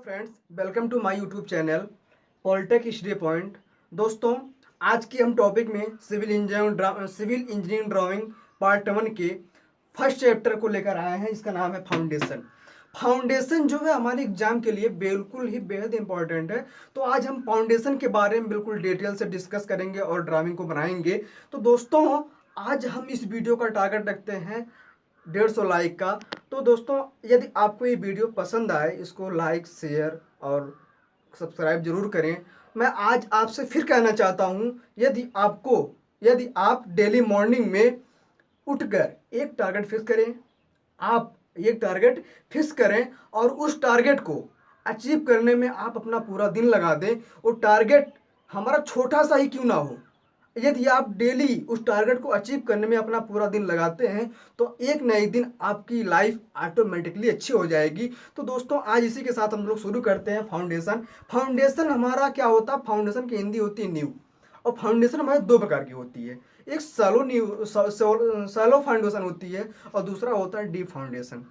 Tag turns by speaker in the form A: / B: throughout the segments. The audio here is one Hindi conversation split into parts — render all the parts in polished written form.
A: Friends, welcome to my YouTube channel polytech study point. दोस्तों, आज की हम टॉपिक में सिविल इंजीनियरिंग ड्राइंग पार्ट 1 के फर्स्ट चैप्टर को लेकर आए हैं। इसका नाम है फाउंडेशन। फाउंडेशन जो है हमारे एग्जाम के लिए बिल्कुल ही बेहद इंपॉर्टेंट है। तो आज हम फाउंडेशन के बारे में बिल्कुल डिटेल से डिस्कस करेंगे और ड्राइंग को बनाएंगे। तो दोस्तों, आज हम इस वीडियो का टारगेट रखते हैं 150 लाइक का। तो दोस्तों, यदि आपको ये वीडियो पसंद आए, इसको लाइक, शेयर और सब्सक्राइब जरूर करें। मैं आज आपसे फिर कहना चाहता हूँ, यदि आप डेली मॉर्निंग में उठकर एक टारगेट फिक्स करें, आप एक टारगेट फिक्स करें और उस टारगेट को अचीव करने में आप अपना पूरा दिन लगा दें। वो टारगेट हमारा छोटा सा ही क्यों ना हो, यदि आप डेली उस टारगेट को अचीव करने में अपना पूरा दिन लगाते हैं तो एक न एक दिन आपकी लाइफ ऑटोमेटिकली अच्छी हो जाएगी। तो दोस्तों, आज इसी के साथ हम लोग शुरू करते हैं फाउंडेशन। फाउंडेशन हमारा क्या होता है? फाउंडेशन की हिंदी होती है नींव। और फाउंडेशन हमारे दो प्रकार की होती है, एक सैलो फाउंडेशन होती है और दूसरा होता है डीप फाउंडेशन।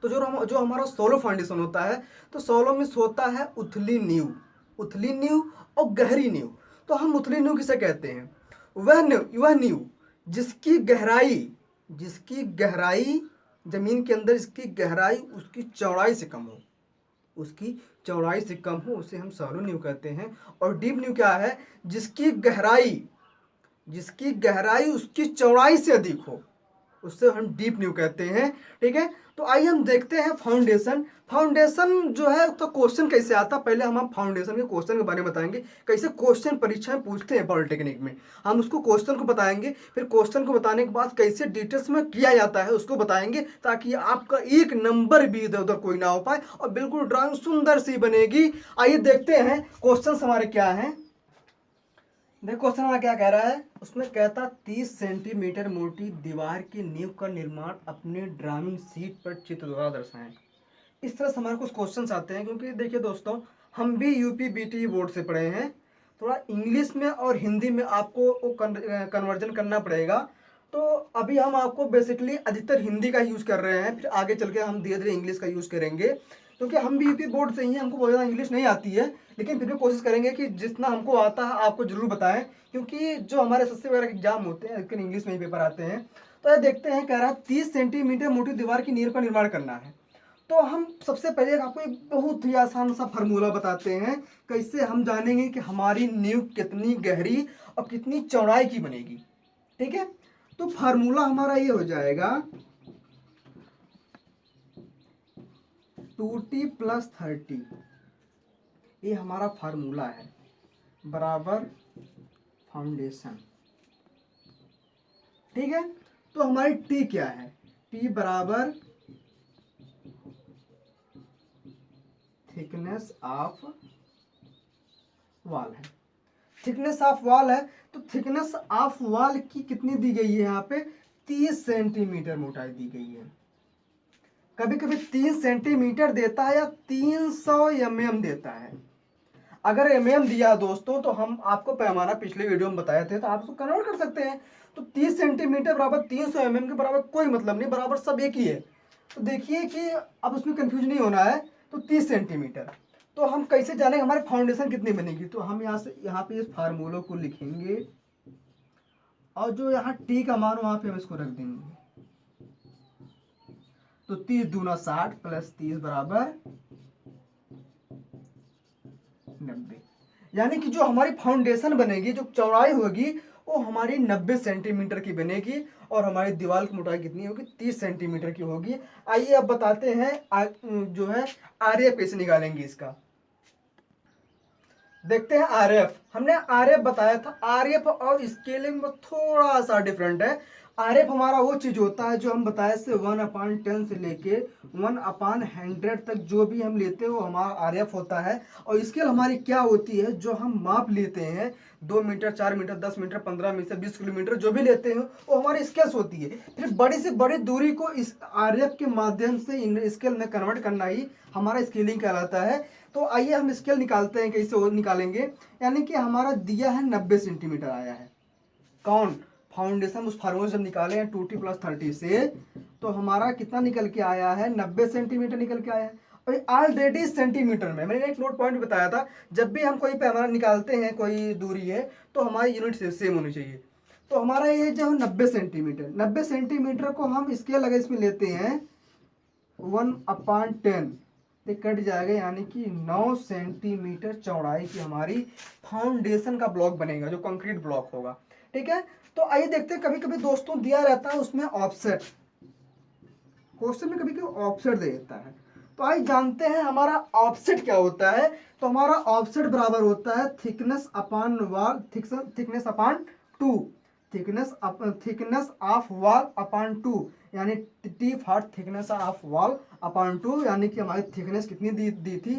A: तो जो हमारा सोलो फाउंडेशन होता है, तो सोलो में होता है उथली नींव और गहरी नींव। तो हम उथली नींव किसे कहते हैं? वह नींव जिसकी गहराई जमीन के अंदर, इसकी गहराई उसकी चौड़ाई से कम हो, उसे हम सैलो नींव कहते हैं। और डीप नींव क्या है? जिसकी गहराई उसकी चौड़ाई से अधिक हो, उससे हम डीप नींव कहते हैं। ठीक है, तो आइए हम देखते हैं फाउंडेशन जो है तो क्वेश्चन कैसे आता है। पहले हम फाउंडेशन के क्वेश्चन के बारे में बताएंगे, कैसे क्वेश्चन परीक्षा में पूछते हैं पॉलिटेक्निक में। हम उसको क्वेश्चन को बताएंगे, फिर क्वेश्चन को बताने के बाद कैसे डिटेल्स में किया जाता है उसको बताएंगे, ताकि आपका एक नंबर भी इधर उधर कोई ना हो पाए और बिल्कुल ड्राइंग सुंदर सी बनेगी। आइए देखते हैं क्वेश्चन हमारे क्या हैं। देखो क्वेश्चन हमारा क्या कह रहा है। उसमें कहता 30 सेंटीमीटर मोटी दीवार की नींव का निर्माण अपने ड्राइंग शीट पर चित्र द्वारा दर्शाएं। इस तरह से हमारे कुछ क्वेश्चंस आते हैं, क्योंकि देखिए दोस्तों, हम भी यूपी बीटी बोर्ड से पढ़े हैं। थोड़ा इंग्लिश में और हिंदी में आपको कन्वर्जन करना पड़ेगा। तो अभी हम आपको बेसिकली अधिकतर हिंदी का यूज़ कर रहे हैं, फिर आगे चल के हम धीरे धीरे इंग्लिश का यूज़ करेंगे, क्योंकि हम भी यूपी बोर्ड से ही हैं। हमको बहुत ज़्यादा इंग्लिश नहीं आती है, लेकिन फिर भी कोशिश करेंगे कि जितना हमको आता है आपको जरूर बताएं, क्योंकि जो हमारे एसएससी वगैरह के एग्जाम होते हैं लेकिन इंग्लिश में ही पेपर आते हैं। तो ये देखते हैं, कह रहा है 30 सेंटीमीटर मोटी दीवार की नींव का निर्माण करना है। तो हम सबसे पहले आपको एक बहुत ही आसान सा फार्मूला बताते हैं, कैसे हम जानेंगे कि हमारी नींव कितनी गहरी और कितनी चौड़ाई की बनेगी। ठीक है, तो फार्मूला हमारा ये हो जाएगा 2t + 30। ये हमारा फार्मूला है, बराबर फाउंडेशन। ठीक है, तो हमारी टी क्या है? टी बराबर थिकनेस ऑफ वॉल है। थिकनेस ऑफ वॉल है, तो थिकनेस ऑफ वॉल की कितनी दी गई है? यहाँ पे 30 सेंटीमीटर मोटाई दी गई है। कभी कभी 3 सेंटीमीटर देता है या 300 mm देता है। अगर mm दिया दोस्तों, तो हम आपको पैमाना पिछले वीडियो में बताए थे, तो आप उसको कन्वर्ट कर सकते हैं। तो 30 सेंटीमीटर बराबर 300 mm के बराबर कोई मतलब नहीं, बराबर सब एक ही है। तो देखिए कि अब उसमें कंफ्यूज नहीं होना है। तो 30 सेंटीमीटर, तो हम कैसे जानेंगे हमारी फाउंडेशन कितनी बनेगी? तो हम यहाँ पे इस फार्मूले को लिखेंगे और जो यहाँ टी का मान वहां पे हम इसको रख देंगे। तो 30 दूना 60 + 30 बराबर 90। यानी कि जो हमारी फाउंडेशन बनेगी, जो चौड़ाई होगी, वो हमारी 90 सेंटीमीटर की बनेगी और हमारी दीवार की मोटाई कितनी होगी? 30 सेंटीमीटर की होगी। आइए अब बताते हैं जो है आरएफ कैसे निकालेंगे इसका। देखते हैं आरएफ। हमने आरएफ बताया था, आरएफ और स्केलिंग में थोड़ा सा डिफरेंट है। आरएफ हमारा वो चीज होता है जो हम बताए से 1/10 से लेके 1/100 तक जो भी हम लेते हैं वो हमारा आरएफ होता है। और स्केल हमारी क्या होती है? जो हम माप लेते हैं 2 metre, 4 metre, 10 metre, 15 metre, 20 kilometre जो भी लेते हैं वो हमारी स्केल्स होती है। फिर बड़ी से बड़ी दूरी को इस आरएफ के माध्यम से इन स्केल में कन्वर्ट करना ही हमारा स्केलिंग कहलाता है। तो आइए हम स्केल निकालते हैं, कैसे वो निकालेंगे। यानी कि हमारा दिया है 90 सेंटीमीटर आया है। कौन? फाउंडेशन। उस फार्मूले से निकाले हैं 2t + 30 से, तो हमारा कितना निकल के आया है? 90 सेंटीमीटर निकल के आया है। और ऑलरेडी सेंटीमीटर में। मैंने एक नोट पॉइंट बताया था, जब भी हम कोई पैमाना निकालते हैं, कोई दूरी है, तो हमारी यूनिट सेम होनी चाहिए। तो हमारा ये जो 90 सेंटीमीटर, 90 सेंटीमीटर को हम स्केल अगर इसमें लेते हैं 1/10 तो कट जाएगा, यानी कि 9 सेंटीमीटर चौड़ाई की हमारी फाउंडेशन का ब्लॉक बनेगा, जो कंक्रीट ब्लॉक होगा। ठीक है, तो आइए देखते हैं। कभी कभी दोस्तों दिया रहता है उसमें ऑफसेट, क्वेश्चन में कभी कभी ऑफसेट दे देता है। तो आइए जानते हैं हमारा ऑफसेट क्या होता है। तो हमारा ऑफसेट बराबर होता है thickness upon wall, thickness upon 2, thickness of wall upon 2, यानी T for thickness of wall upon 2, यानी कि हमारी थिकनेस कितनी दी थी,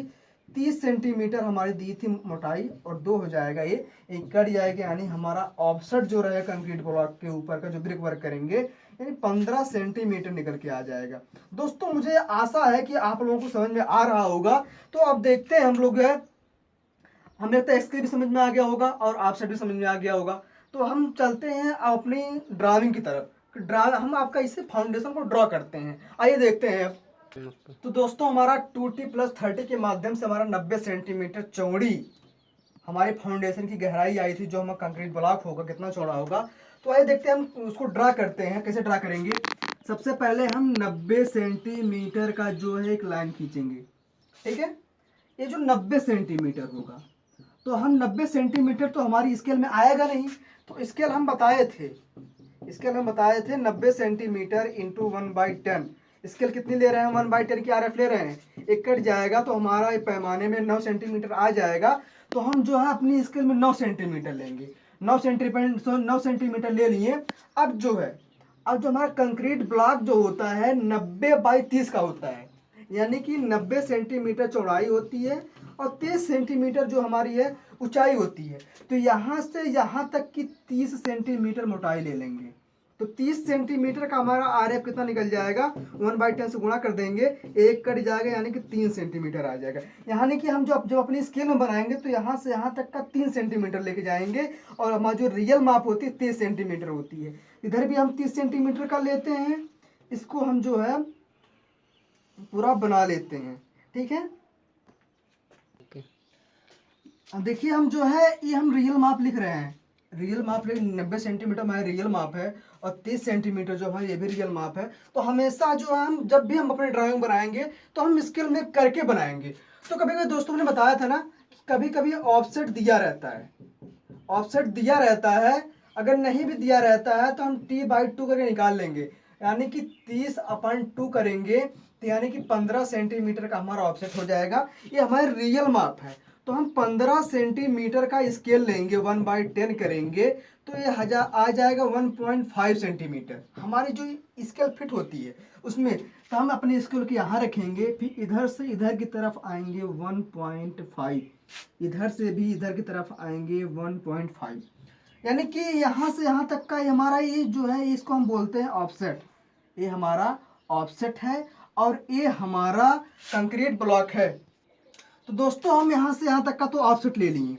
A: 30 सेंटीमीटर हमारी दी थी मोटाई, और 2 हो जाएगा ये एक कट जाएगा, यानी हमारा ऑफसेट जो रहेगा कंक्रीट ब्लॉक के ऊपर का जो ब्रिक वर्क करेंगे, यानी 15 सेंटीमीटर निकल के आ जाएगा। दोस्तों मुझे आशा है कि आप लोगों को समझ में आ रहा होगा। तो अब देखते हैं हम लोग है, हमें तो एक्स भी समझ में आ गया होगा और ऑफसेट भी समझ में आ गया होगा। तो हम चलते हैं अपनी ड्राइंग की तरफ। हम आपका इसे फाउंडेशन को ड्रॉ करते हैं, आइए देखते हैं। तो दोस्तों हमारा 2T+30 के माध्यम से हमारा 90 सेंटीमीटर चौड़ी हमारी फाउंडेशन की गहराई आई थी, जो हमारा कंक्रीट ब्लॉक होगा कितना चौड़ा होगा। तो आइए देखते हैं हम उसको ड्रा करते हैं। कैसे ड्रा करेंगे, सबसे पहले हम 90 सेंटीमीटर का जो है एक लाइन खींचेंगे। ठीक है, ये जो 90 सेंटीमीटर होगा, तो हम 90 सेंटीमीटर तो हमारी स्केल में आएगा नहीं, तो स्केल हम बताए थे, 90 सेंटीमीटर इंटू 1/10। स्केल कितनी ले रहे हैं, 1/10 की RF ले रहे हैं, एक कट जाएगा तो हमारा पैमाने में 9 सेंटीमीटर आ जाएगा। तो हम जो है अपनी स्केल में 9 सेंटीमीटर लेंगे, 9 सेंटीमीटर ले लिए। अब जो है, अब जो हमारा कंक्रीट ब्लॉक जो होता है 90/30 का होता है, यानी कि 90 सेंटीमीटर चौड़ाई होती है और 30 सेंटीमीटर जो हमारी है ऊंचाई होती है। तो यहाँ से यहाँ तक की 30 सेंटीमीटर मोटाई ले लेंगे। तो 30 सेंटीमीटर का हमारा RF कितना निकल जाएगा, 1/10 से गुणा कर देंगे, एक कट जाएगा, यानी कि 3 सेंटीमीटर आ जाएगा। यानी कि हम जब अपनी स्केल में बनाएंगे तो यहाँ से यहाँ तक का 3 सेंटीमीटर लेके जाएंगे, और हमारी जो रियल माप होती है 30 सेंटीमीटर होती है। इधर भी हम 30 सेंटीमीटर का लेते हैं, इसको हम जो है पूरा बना लेते हैं। ठीक है, अब देखिए हम जो है ये हम रियल माप लिख रहे हैं, रियल माप 90 सेंटीमीटर हमारा रियल माप है, और 30 सेंटीमीटर जो है ये भी रियल माप है। तो हमेशा जो हम जब भी हम अपने ड्राइंग बनाएंगे तो हम स्केल में करके बनाएंगे। तो कभी कभी दोस्तों ने बताया था ना कि कभी कभी ऑफसेट दिया रहता है, ऑफसेट दिया रहता है, अगर नहीं भी दिया रहता है तो हम T/2 करके निकाल लेंगे, यानी कि 30/2 करेंगे, तो यानी कि 15 सेंटीमीटर का हमारा ऑफसेट हो जाएगा। ये हमारे रियल माप है। तो हम 15 सेंटीमीटर का स्केल लेंगे, 1/10 करेंगे, तो ये आ जाएगा 1.5 सेंटीमीटर हमारी जो स्केल फिट होती है उसमें। तो हम अपने स्केल को यहाँ रखेंगे, फिर इधर से इधर की तरफ आएंगे 1.5, इधर से भी इधर की तरफ आएंगे 1.5, यानी कि यहाँ से यहाँ तक का हमारा ये जो है इसको हम बोलते हैं ऑफसेट। ये हमारा ऑफसेट है और ये हमारा कंक्रीट ब्लॉक है। तो दोस्तों हम यहाँ से यहाँ तक का तो ऑफसेट ले लिए।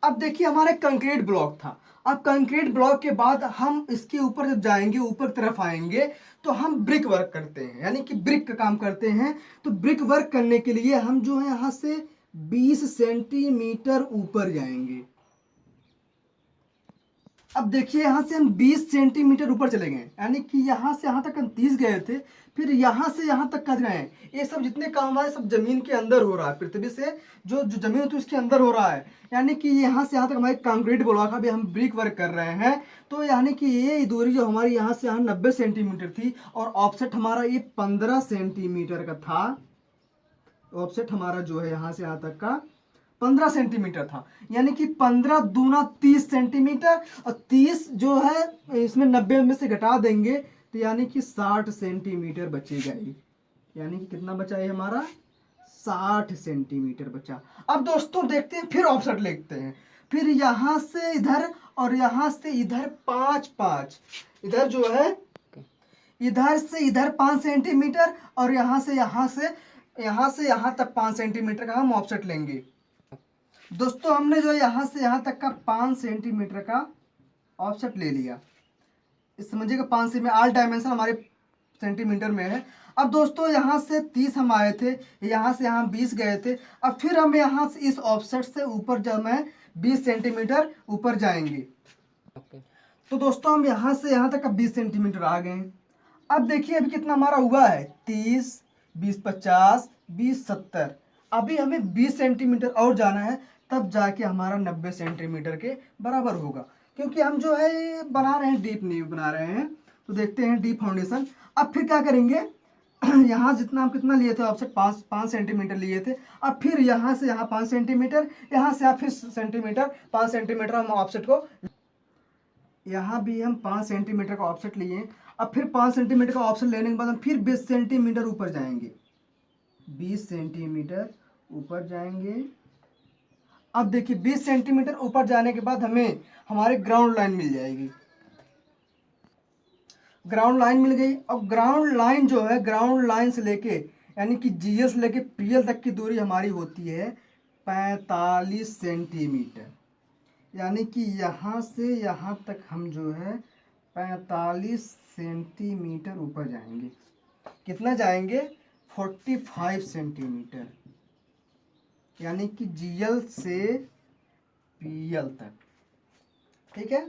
A: अब देखिए हमारा कंक्रीट ब्लॉक था, अब कंक्रीट ब्लॉक के बाद हम इसके ऊपर जब जाएंगे, ऊपर तरफ आएंगे, तो हम ब्रिक वर्क करते हैं, यानी कि ब्रिक का काम करते हैं। तो ब्रिक वर्क करने के लिए हम जो है यहाँ से 20 सेंटीमीटर ऊपर जाएंगे। अब देखिए यहाँ से हम 20 सेंटीमीटर ऊपर चले गए, यानी कि यहाँ से यहाँ तक हम 30 गए थे, फिर यहाँ से यहाँ तक का गए। ये सब जितने काम हमारे सब जमीन के अंदर हो रहा है, पृथ्वी से जो जमीन होती है उसके अंदर हो रहा है, यानी कि यहाँ से यहाँ तक हमारे कंक्रीट ब्लॉक अभी हम ब्रिक वर्क कर रहे हैं। तो यानी कि ये दूरी जो हमारी यहाँ से यहाँ 90 सेंटीमीटर थी, और ऑफसेट हमारा ये 15 सेंटीमीटर का था। ऑफसेट हमारा जो है यहाँ से यहाँ तक का 15 सेंटीमीटर था, यानी कि 15 दूना 30 सेंटीमीटर, और 30 जो है इसमें 90 में से घटा देंगे, तो यानी कि 60 सेंटीमीटर बचेगा ये, यानी कि कितना बचा है हमारा, 60 सेंटीमीटर बचा। अब दोस्तों देखते हैं, फिर ऑफसेट लेते हैं, फिर यहाँ से इधर और यहाँ से इधर 5 इधर जो है इधर से इधर 5 सेंटीमीटर, और यहाँ से यहाँ तक 5 सेंटीमीटर का हम ऑफसेट लेंगे। दोस्तों हमने जो यहाँ से यहाँ तक का 5 सेंटीमीटर का ऑफसेट ले लिया। इस समझिएगा 5 से में ऑल डायमेंशन हमारे सेंटीमीटर में है। अब दोस्तों यहाँ से 30 हम आए थे, यहाँ से यहाँ 20 गए थे। अब फिर हम यहाँ से इस ऑफसेट से ऊपर जब मैं 20 सेंटीमीटर ऊपर जाएंगे। तो दोस्तों हम यहाँ से यहाँ तक अब 20 सेंटीमीटर आ गए हैं। अब देखिए अभी कितना हमारा हुआ है, 30, 20, 50, 20, 70। अभी हमें 20 सेंटीमीटर और जाना है, तब जाके हमारा 90 सेंटीमीटर के बराबर होगा। क्योंकि हम जो है बना रहे हैं, डीप नींव बना रहे हैं। तो देखते हैं डीप फाउंडेशन। अब फिर क्या करेंगे, यहाँ जितना हम कितना लिए थे ऑफसेट, 5 सेंटीमीटर लिए थे। अब फिर यहाँ से यहाँ 5 सेंटीमीटर, यहाँ से यहाँ फिर सेंटीमीटर, 5 सेंटीमीटर हम ऑफसेट को, यहाँ भी हम 5 सेंटीमीटर का ऑफसेट लिए। अब फिर 5 सेंटीमीटर का ऑफसेट लेने के बाद हम फिर 20 सेंटीमीटर ऊपर जाएंगे, 20 सेंटीमीटर ऊपर जाएंगे। अब देखिए 20 सेंटीमीटर ऊपर जाने के बाद हमें हमारे ग्राउंड लाइन मिल जाएगी। ग्राउंड लाइन मिल गई। अब ग्राउंड लाइन जो है, ग्राउंड लाइन से लेके यानी कि जीएल से लेके पीएल तक की दूरी हमारी होती है 45 सेंटीमीटर। यानी कि यहाँ से यहाँ तक हम जो है 45 सेंटीमीटर ऊपर जाएंगे। कितना जाएंगे, 45 सेंटीमीटर, यानी कि जीएल से पीएल तक। ठीक है,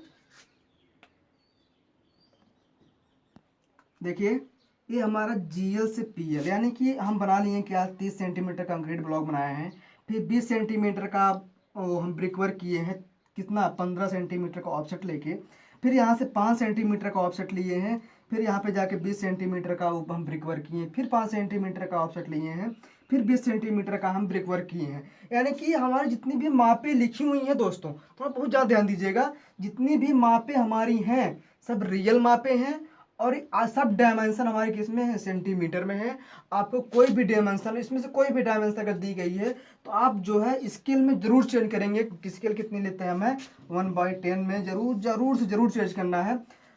A: देखिए ये हमारा जीएल से पीएल, यानी कि हम बना लिए क्या, 30 सेंटीमीटर कंक्रीट ब्लॉक बनाए हैं। फिर 20 सेंटीमीटर का हम ब्रिक वर्क किए हैं, कितना, 15 सेंटीमीटर का ऑफसेट लेके। फिर यहाँ से 5 सेंटीमीटर का ऑफसेट लिए हैं। फिर यहाँ पे जाके 20 सेंटीमीटर का हम ब्रिक वर्क किए हैं। फिर 5 सेंटीमीटर का ऑफसेट लिए हैं। फिर 20 सेंटीमीटर का हम ब्रिक वर्क किए हैं। यानी कि हमारी जितनी भी मापें लिखी हुई हैं दोस्तों, थोड़ा बहुत ज़्यादा ध्यान दीजिएगा, जितनी भी मापें हमारी हैं सब रियल मापें हैं, और सब डायमेंशन हमारे किस में है, सेंटीमीटर में है। आपको कोई भी डायमेंशन, इसमें से कोई भी डायमेंशन अगर दी गई है तो आप जो है स्केल में जरूर चेंज करेंगे कि स्केल कितनी लेते हैं हमें, 1/10 में जरूर चेंज करना है।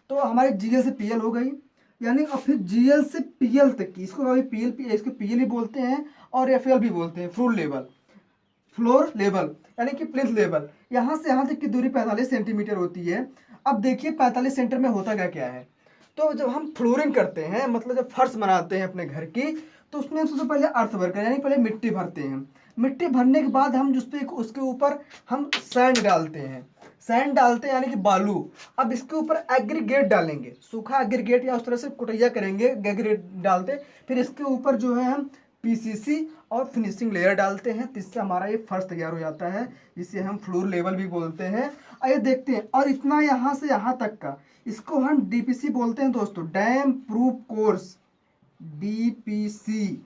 A: तो हमारे जीएल से पीएल हो गई, यानी अब फिर जीएल से पीएल तक की, इसको कभी पीएल, इसको पीएल भी बोलते हैं और एफएल भी बोलते हैं, फ्लोर लेवल यानी कि प्लिंथ लेवल। यहाँ से यहाँ तक की दूरी 45 सेंटीमीटर होती है। अब देखिए 45 सेंटीमीटर में होता क्या है, तो जब हम फ्लोरिंग करते हैं, मतलब जब फर्श बनाते हैं अपने घर की, तो उसमें सबसे पहले अर्थवर्क यानी पहले मिट्टी भरते हैं। मिट्टी भरने के बाद हम उसके ऊपर हम सैंड डालते हैं, यानी कि बालू। अब इसके ऊपर एग्रीगेट डालेंगे, सूखा एग्रीगेट, या उस तरह से कुटैया करेंगे एग्रीगेट डालते। फिर इसके ऊपर जो है हम पीसीसी और फिनिशिंग लेयर डालते हैं, जिससे हमारा ये फर्श तैयार हो जाता है, जिसे हम फ्लोर लेवल भी बोलते हैं। आइए देखते हैं। और इतना यहाँ से यहाँ तक का, इसको हम डीपीसी बोलते हैं दोस्तों, dam proof course, DPC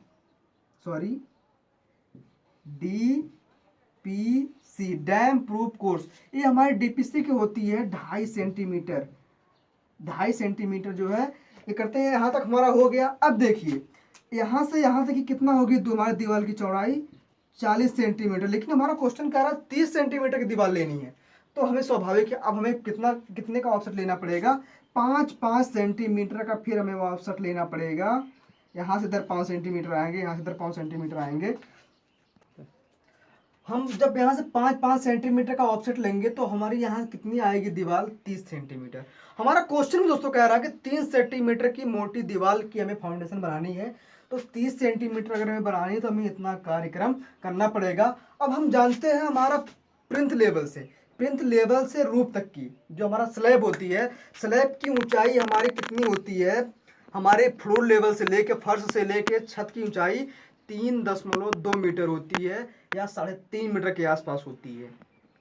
A: dam proof course. ये हमारी डीपीसी की होती है 2.5 सेंटीमीटर जो है ये करते हैं। यहाँ तक हमारा हो गया। अब देखिए यहाँ से यहाँ तक कितना होगी हमारी दीवार की चौड़ाई, 40 सेंटीमीटर। लेकिन हमारा क्वेश्चन कह रहा है 30 सेंटीमीटर की दीवार लेनी है, तो हमें स्वाभाविक है अब हमें कितने का ऑफसेट लेना पड़ेगा, 5 सेंटीमीटर का फिर हमें ऑफसेट लेना पड़ेगा। यहाँ से इधर 5 सेंटीमीटर आएंगे, यहाँ से इधर 5 सेंटीमीटर आएंगे। हम जब यहाँ से 5 सेंटीमीटर का ऑफसेट लेंगे तो हमारी यहाँ कितनी आएगी दीवार, 30 सेंटीमीटर। हमारा क्वेश्चन दोस्तों कह रहा है कि 3 सेंटीमीटर की मोटी दीवार की हमें फाउंडेशन बनानी है, तो 30 सेंटीमीटर अगर हमें बनानी है तो हमें इतना कार्यक्रम करना पड़ेगा। अब हम जानते हैं हमारा प्लिंथ लेवल से रूफ तक की जो हमारा स्लैब होती है, स्लैब की ऊंचाई हमारी कितनी होती है, हमारे फ्लोर लेवल से लेके फर्श से लेके छत की ऊंचाई 3.2 मीटर होती है, या 3.5 मीटर के आसपास होती है।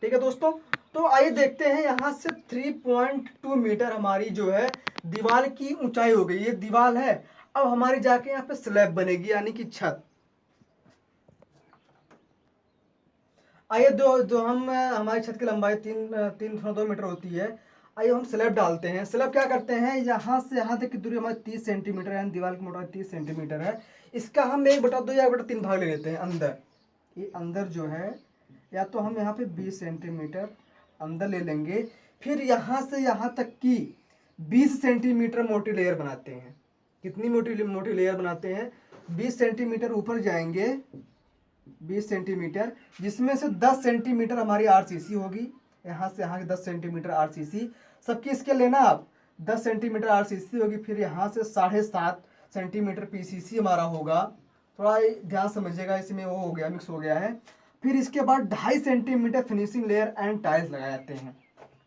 A: ठीक है दोस्तों, तो आइए देखते हैं। यहाँ से 3.2 मीटर हमारी जो है दीवार की ऊंचाई हो गई, ये दीवार है। अब हमारी जाके यहाँ पे स्लैब बनेगी यानी कि छत। आइए जो हम हमारी छत की लंबाई 3.2 मीटर होती है। आइए हम स्लैब डालते हैं। स्लैब क्या करते हैं, यहाँ से यहाँ तक की दूरी हमारी 30 सेंटीमीटर, यानी दीवार की मोटाई 30 सेंटीमीटर है। इसका हम 1/2 या 1/3 भाग ले लेते हैं अंदर। ये अंदर जो है, या तो हम यहाँ पे 20 सेंटीमीटर अंदर ले लेंगे। फिर यहाँ से यहाँ तक की 20 सेंटीमीटर मोटी लेयर बनाते हैं। कितनी मोटी लेयर बनाते हैं, 20 सेंटीमीटर ऊपर जाएंगे, 20 सेंटीमीटर, जिसमें से 10 सेंटीमीटर हमारी आरसीसी होगी। यहाँ से यहाँ की 10 सेंटीमीटर आरसीसी, सबकी स्केल लेना आप, 10 सेंटीमीटर आरसीसी होगी। फिर यहाँ से 7.5 सेंटीमीटर पीसीसी हमारा होगा। थोड़ा ध्यान समझिएगा, इसमें वो हो गया, मिक्स हो गया है। फिर इसके बाद 2.5 centimetre finishing layer and tiles लगाए जाते हैं।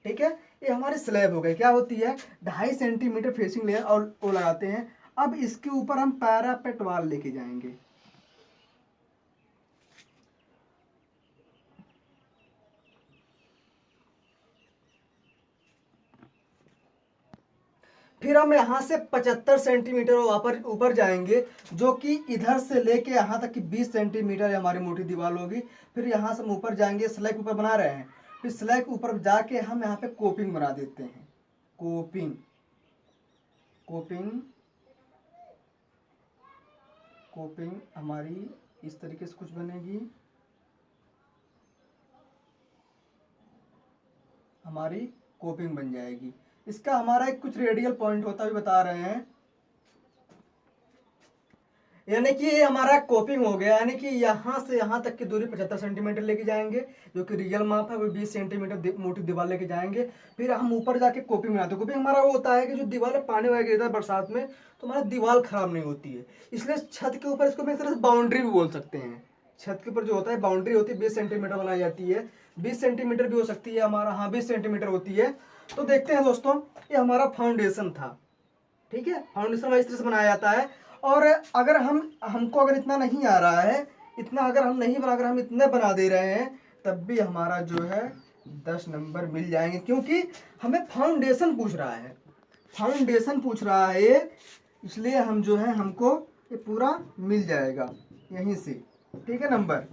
A: ठीक है, ये हमारी स्लैब हो गई, क्या होती है 2.5 सेंटीमीटर फिनिशिंग लेयर और वो लगाते हैं। अब इसके ऊपर हम पैरापेट वाल लेके जाएंगे। फिर हम यहाँ से 75 सेंटीमीटर ऊपर ऊपर जाएंगे, जो कि इधर से लेके यहाँ तक कि 20 सेंटीमीटर हमारी मोटी दीवार होगी। फिर यहाँ से हम ऊपर जाएंगे, स्लैब ऊपर बना रहे हैं, फिर स्लैब ऊपर जाके हम यहाँ पे कोपिंग बना देते हैं। कोपिंग कोपिंग कोपिंग हमारी इस तरीके से कुछ बनेगी, हमारी कोपिंग बन जाएगी। इसका हमारा एक कुछ रेडियल पॉइंट होता भी बता रहे हैं, यानी कि ये हमारा कोपिंग हो गया, यानी कि यहाँ से यहाँ तक की दूरी 75 सेंटीमीटर लेके जाएंगे, जो कि रियल माप है। वो 20 सेंटीमीटर मोटी दीवार लेके जाएंगे। फिर हम ऊपर जाके कोपिंग बनाते हैं। कोपिंग हमारा वो होता है कि जो दीवार में पानी वगैरह गिरता है बरसात में, तो हमारा दीवार खराब नहीं होती है। इसलिए छत के ऊपर इसको हम एक तरह से बाउंड्री भी बोल सकते हैं। छत के ऊपर जो होता है बाउंड्री होती है, 20 सेंटीमीटर बनाई जाती है। 20 सेंटीमीटर भी हो सकती है हमारा, हाँ 20 सेंटीमीटर होती है। तो देखते हैं दोस्तों, ये हमारा फाउंडेशन था। ठीक है, फाउंडेशन इस तरह से बनाया जाता है। और अगर हमको अगर इतना नहीं आ रहा है, इतना अगर हम नहीं बना, अगर हम इतना बना दे रहे हैं, तब भी हमारा जो है 10 नंबर मिल जाएंगे, क्योंकि हमें फाउंडेशन पूछ रहा है। फाउंडेशन पूछ रहा है, इसलिए हम जो है हमको ये पूरा मिल जाएगा यहीं से। ठीक है नंबर।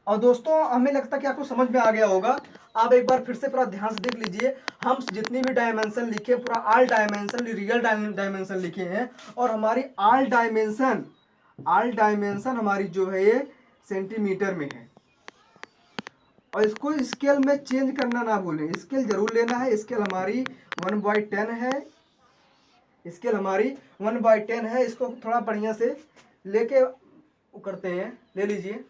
A: और दोस्तों हमें लगता है कि आपको समझ में आ गया होगा। आप एक बार फिर से पूरा ध्यान से देख लीजिए। हम जितनी भी डायमेंशन लिखे, पूरा ऑल डायमेंशन, रियल डायमेंशन लिखे हैं। और हमारी ऑल डायमेंशन हमारी जो है ये सेंटीमीटर में है। और इसको स्केल में चेंज करना ना भूलें, स्केल जरूर लेना है। स्केल हमारी 1/10 है। स्केल हमारी 1/10 है। इसको थोड़ा बढ़िया से लेके करते हैं, ले लीजिए।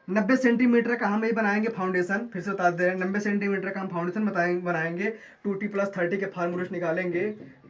A: 90 सेंटीमीटर का हम ये बनाएंगे फाउंडेशन। फिर से बता दे रहे हैं, 90 सेंटीमीटर का हम फाउंडेशन बनाएंगे। 2T+30 के फार्मूले निकालेंगे।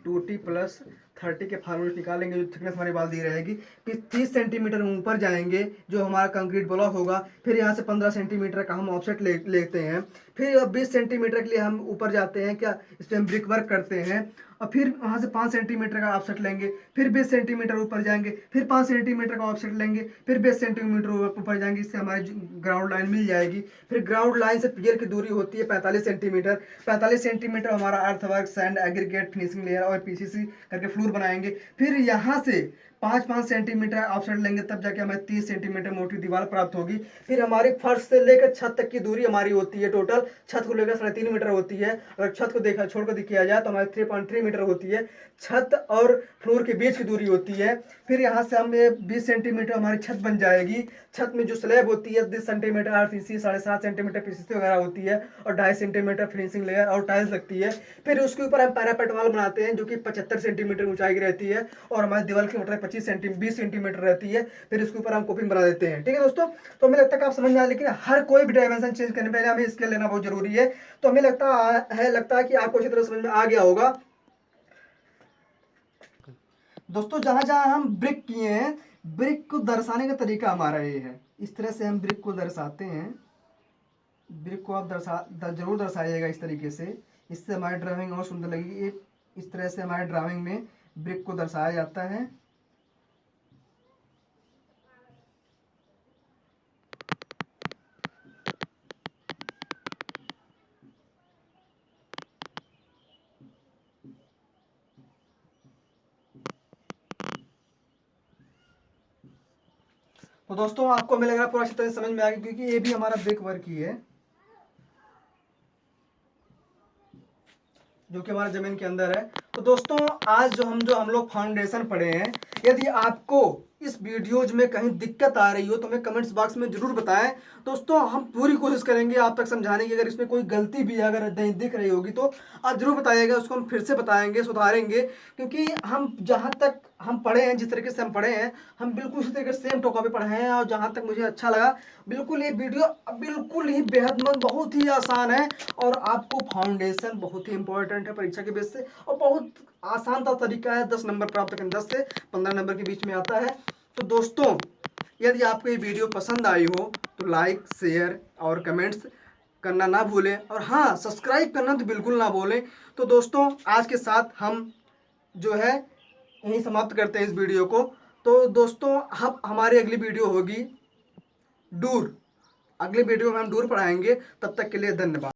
A: 2T+30 के फार्मूले निकालेंगे, जो थिकनेस हमारी बाल दी रहेगी। फिर 30 सेंटीमीटर ऊपर जाएंगे, जो हमारा कंक्रीट ब्लॉक होगा। फिर यहाँ से 15 सेंटीमीटर का हम ऑफसेट लेते हैं। फिर 20 सेंटीमीटर के लिए हम ऊपर जाते हैं, क्या इस पर हम ब्रिक वर्क करते हैं। और फिर वहाँ से 5 सेंटीमीटर का ऑफसेट लेंगे। फिर 20 सेंटीमीटर ऊपर जाएंगे, फिर 5 सेंटीमीटर का ऑफसेट लेंगे, फिर 20 सेंटीमीटर ऊपर जाएंगे। इससे हमारी ग्राउंड लाइन मिल जाएगी। फिर ग्राउंड लाइन से पियर की दूरी होती है 45 सेंटीमीटर। 45 सेंटीमीटर हमारा earthwork, sand, aggregate, finishing layer और पीसीसी करके फ्लोर बनाएंगे। फिर यहाँ से 5-5 सेंटीमीटर ऑफसेट लेंगे, तब जाके हमें 30 सेंटीमीटर मोटी दीवार प्राप्त होगी। फिर हमारी फर्श से लेकर छत तक की दूरी हमारी होती है टोटल, छत को लेकर 3.5 मीटर होती है। अगर छत को देखा छोड़कर किया जाए तो हमारी 3.3 मीटर होती है। छत और फ्लोर के बीच की दूरी होती है। फिर यहाँ से हम 20 सेंटीमीटर हमारी छत बन जाएगी। छत में जो स्लैब होती है 10 सेंटीमीटर आरसीसी, 7.5 सेंटीमीटर पीसीसी वगैरह होती है, और 2.5 सेंटीमीटर फिनिशिंग लेयर और टाइल्स लगती है। फिर उसके ऊपर हम पैरापेट वाल बनाते हैं, जो कि 75 सेंटीमीटर ऊंचाई की रहती है, और हमारी दीवार की मोटाई 20 सेंटीमीटर रहती है। फिर इसके ऊपर हम कोपिंग बना देते हैं। ठीक है दोस्तों, तो हमें लगता है कि आप समझ में आए, लेकिन हर कोई भी डायमेंशन चेंज करने पहले हमें स्केल लेना बहुत जरूरी है। तो हमें लगता है कि आपको अच्छी तरह समझ में आ गया होगा। दोस्तों जहां जहां हम ब्रिक किए हैं, ब्रिक को दर्शाने का तरीका हमारा ये है। इस तरह से हम ब्रिक को दर्शाते हैं। ब्रिक को आप जरूर दर्शाइएगा इस तरीके से, इससे हमारी ड्राइंग और सुंदर लगेगी। इस तरह से हमारी ड्राइंग में ब्रिक को दर्शाया जाता है। तो दोस्तों आपको हमें लग रहा है पूरा अच्छी तरह समझ में आ गया, क्योंकि ये भी हमारा ब्रिक वर्क ही है, जो कि हमारा जमीन के अंदर है। तो दोस्तों आज जो हम लोग फाउंडेशन पढ़े हैं, यदि आपको इस वीडियोज में कहीं दिक्कत आ रही हो तो हमें कमेंट्स बॉक्स में ज़रूर बताएं। दोस्तों हम पूरी कोशिश करेंगे आप तक समझाने की। अगर इसमें कोई गलती भी अगर नहीं दिख रही होगी तो आप ज़रूर बताइएगा, उसको हम फिर से बताएंगे, सुधारेंगे। क्योंकि हम जहाँ तक हम पढ़े हैं, जिस तरीके से हम पढ़े हैं, हम बिल्कुल उसी तरीके से सेम टॉपिक पे पढ़े हैं। और जहाँ तक मुझे अच्छा लगा, बिल्कुल ये वीडियो बिल्कुल ही बेहदमंद, बहुत ही आसान है। और आपको फाउंडेशन बहुत ही इंपॉर्टेंट है परीक्षा के बेस से, और बहुत आसान सा तरीका है 10 नंबर प्राप्त करने, 10 से 15 नंबर के बीच में आता है। तो दोस्तों यदि आपको ये वीडियो पसंद आई हो तो लाइक, शेयर और कमेंट्स करना ना भूलें। और हाँ, सब्सक्राइब करना तो बिल्कुल ना भूलें। तो दोस्तों आज के साथ हम जो है यहीं समाप्त करते हैं इस वीडियो को। तो दोस्तों अब हमारी अगली वीडियो होगी डूर। अगले वीडियो में हम डूर पढ़ाएंगे। तब तक के लिए धन्यवाद।